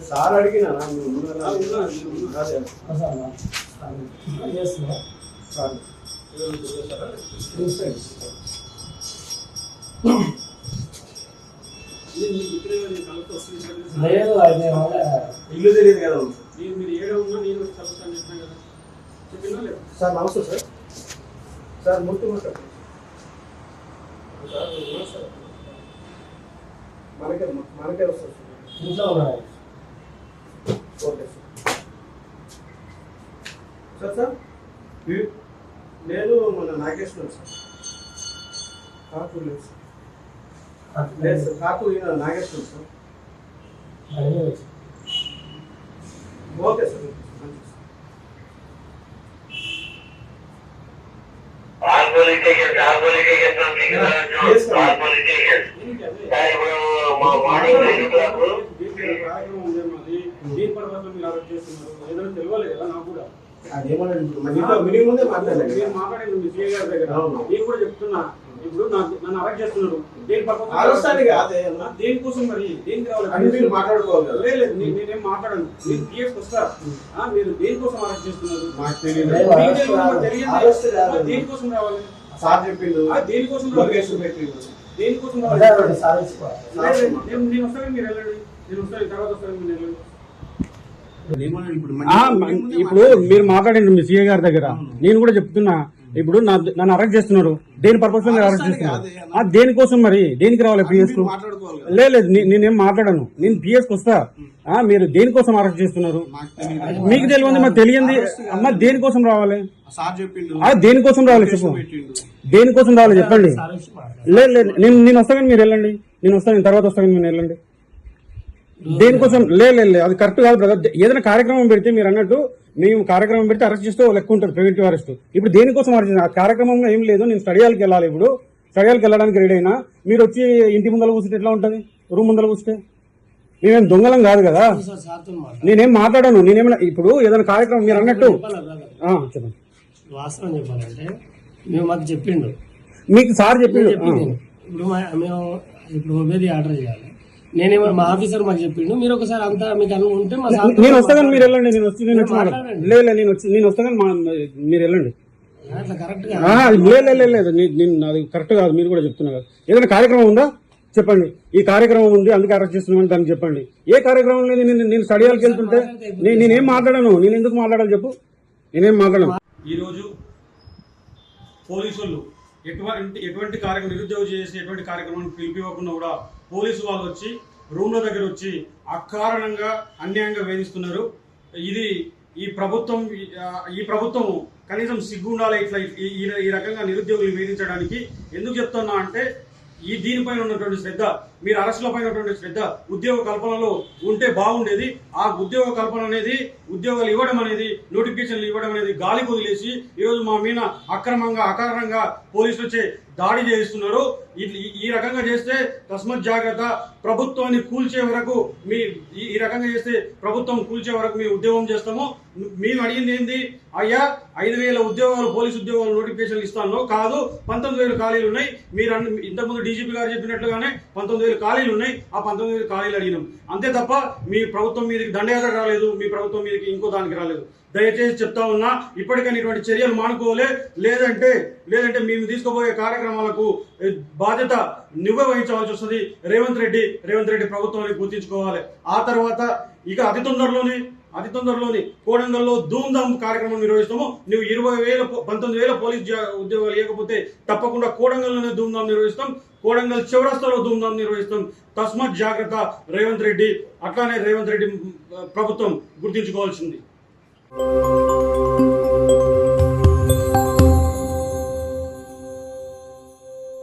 Sir అడిగినా లేదు ఇల్లు తెలియదు కదా మీరు ఏడ ఉన్నా నేను కలుస్తాను చెప్పినా కదా చెప్పినా లేదు సార్. నమస్తే సార్. సార్ మూర్తి మాట్లాడు సార్. మనకే వస్తుంది సార్. ఇంట్లో ఉన్నాయి. Okay sir. సార్ నేను మన నాగేశ్వరం సార్. కాకు లేదు సార్. లేదు సార్. కాకు Nageswaram sir. Okay sir. Minimum మాట్లాడాలి. నేను మాట్లాడాను మీ సీఏ గారి దగ్గర. నేను కూడా చెప్తున్నా, ఇప్పుడు నన్ను అరెస్ట్ చేస్తున్నారు. దేనికోసం మరి దేనికి రావాలి మాట్లాడుకోవాలి. లేదు నేనేం మాట్లాడను. మీరు పిఎస్కి వస్తారు. మీరు దేనికోసం అరెస్ట్ చేస్తున్నారు? దేనికోసం రావాలి? సార్ చెప్పిండు దేనికోసం దేనికోసం నేను వస్తాను, మీరు వెళ్ళండి. నేను వస్తాను, తర్వాత వస్తాను, మీరు వెళ్ళండి. ఇప్పుడు మీరు మాట్లాడండి మీ సీఏ గారి దగ్గర. నేను కూడా చెప్తున్నా, ఇప్పుడు నన్ను అరెస్ట్ చేస్తున్నారు. దేని పర్పస్ లో అరెస్ట్ చేస్తున్నారు? దేనికోసం మరి? దేనికి రావాలి పిఎస్? లేదు నేనేం మాట్లాడను. నేను పిఎస్ కి వస్తా. మీరు దేనికోసం అరెస్ట్ చేస్తున్నారు? మీకు తెలియదు, మాకు తెలియంది. అమ్మ దేనికోసం రావాలి? దేనికోసం రావాలి చెప్పు. దేనికోసం రావాలి చెప్పండి. లేదు నేను వస్తాను, మీరు వెళ్ళండి. నేను వస్తాను, తర్వాత వస్తాను, మీరు వెళ్ళండి. దేనికోసం? లేదు అది కరెక్ట్ కాదు బ్రదర్. ఏదైనా కార్యక్రమం పెడితే మీరు అన్నట్టు మేము కార్యక్రమం పెడితే అరెస్ట్ చేస్తే లెక్క ఉంటుంది, ప్రివెంటివ్ అరెస్ట్. ఇప్పుడు దేనికోసం అరెస్ట్? ఆ కార్యక్రమంలో ఏం లేదు. నేను స్టడియాలకు వెళ్ళాలి. ఇప్పుడు స్టడియాలకు వెళ్ళడానికి రెడీ అయినా మీరు వచ్చి ఇంటి ముందర కూర్చుంటే ఎట్లా ఉంటుంది? రూమ్ ముందర కూర్చుంటే మేమేం దొంగలం కాదు కదా. నేనేం మాట్లాడాను. నేనేమైనా ఇప్పుడు ఏదైనా కార్యక్రమం మీరు అన్నట్టు చెప్పండి. వాస్తవం చెప్పాలంటే మేము మాకు చెప్పిండు, మీకు సార్ చెప్పిండు. ఇప్పుడు మేము ఇప్పుడు ఉబేది ఆర్డర్ చేయాలి. నేనేమో మా ఆఫీసర్ మాకు చెప్పిండు. మీరు ఒకసారి అంతా మీకు అనుకుంటే నేను వస్తాను, మీరు వెళ్ళండి. నేను వచ్చి లేదు నేను వస్తాను, మీరు వెళ్ళండి. అట్లా కరెక్ట్ లేదు అది కరెక్ట్ కాదు. మీరు కూడా చెప్తున్నారు. ఏదైనా కార్యక్రమం ఉందా చెప్పండి. ఈ కార్యక్రమం ఉంది అందుకే అరెస్ట్ చేస్తున్నామని దానికి చెప్పండి. ఏ కార్యక్రమం లేదు. నేను స్టడియాలకు వెళ్తుంటే నేనేం మాట్లాడాను? నేను ఎందుకు మాట్లాడాలి చెప్పు? నేనేం మాట్లాడాను? ఈరోజు పోలీసులు ఎటువంటి కార్యక్రమం నిరుద్యోగం చేసి ఎటువంటి కార్యక్రమాన్ని పిలిపివ్వకుండా కూడా పోలీసు వాళ్ళు వచ్చి రూమ్ల దగ్గర వచ్చి అకారణంగా అన్యాయంగా వేధిస్తున్నారు. ఇది ఈ ప్రభుత్వం కనీసం సిగ్గు ఉండాలి ఇట్లా ఈ రకంగా నిరుద్యోగులు వేధించడానికి. ఎందుకు చెప్తున్నా అంటే దీనిపైన ఉన్నటువంటి శ్రద్ధ, మీరు అరెస్టుల పైన ఉన్నటువంటి శ్రద్ధ ఉద్యోగ కల్పనలో ఉంటే బాగుండేది. ఆ ఉద్యోగ కల్పన అనేది, ఉద్యోగాలు ఇవ్వడం అనేది, నోటిఫికేషన్లు ఇవ్వడం అనేది గాలి వదిలేసి ఈరోజు మా మీద అక్రమంగా అకారణంగా పోలీసులు వచ్చి దాడి చేస్తున్నారు. ఈ రకంగా చేస్తే తస్మత్ జాగ్రత్త. ప్రభుత్వాన్ని కూల్చే వరకు ఈ రకంగా చేస్తే ప్రభుత్వం కూల్చే వరకు మేము ఉద్యోగం చేస్తాము. మేము అడిగింది ఏంది? అయ్యా 5,000 ఉద్యోగాలు పోలీసు ఉద్యోగాలు నోటిఫికేషన్లు ఇస్తాను కాదు, 19,000 ఖాళీలు ఉన్నాయి. మీరు ఇంతకుముందు డీజీపీ గారు చెప్పినట్లుగానే 19,000 ఖాళీలు ఉన్నాయి. ఆ 19,000 ఖాళీలు అడిగినాం అంతే తప్ప మీ ప్రభుత్వం మీదకి దండయాత్ర రాలేదు, మీ ప్రభుత్వం మీదకి ఇంకో దానికి రాలేదు. దయచేసి చెప్తా ఉన్నా, ఇప్పటికైనా ఇటువంటి చర్యలు మానుకోలే. లేదంటే మేము తీసుకోబోయే కార్యక్రమాలకు బాధ్యత నువ్వే వహించవలసి వస్తుంది. రేవంత్ రెడ్డి ప్రభుత్వాన్ని గుర్తించుకోవాలి. ఆ తర్వాత ఇక అతి తొందరలోని కోడంగల్లో ధూమ్ధామ్ కార్యక్రమం నిర్వహిస్తాము. నువ్వు 19,000 పోలీస్ ఉద్యోగాలు లేకపోతే తప్పకుండా కోడంగల్లోనే ధూమ్ధామ్ నిర్వహిస్తాం. కోడంగల్ చౌరస్తాలో ధూమ్ధామ్ నిర్వహిస్తాం. తస్మత్ జాగ్రత్త రేవంత్ రెడ్డి. అట్లానే రేవంత్ రెడ్డి ప్రభుత్వం గుర్తించుకోవాల్సింది.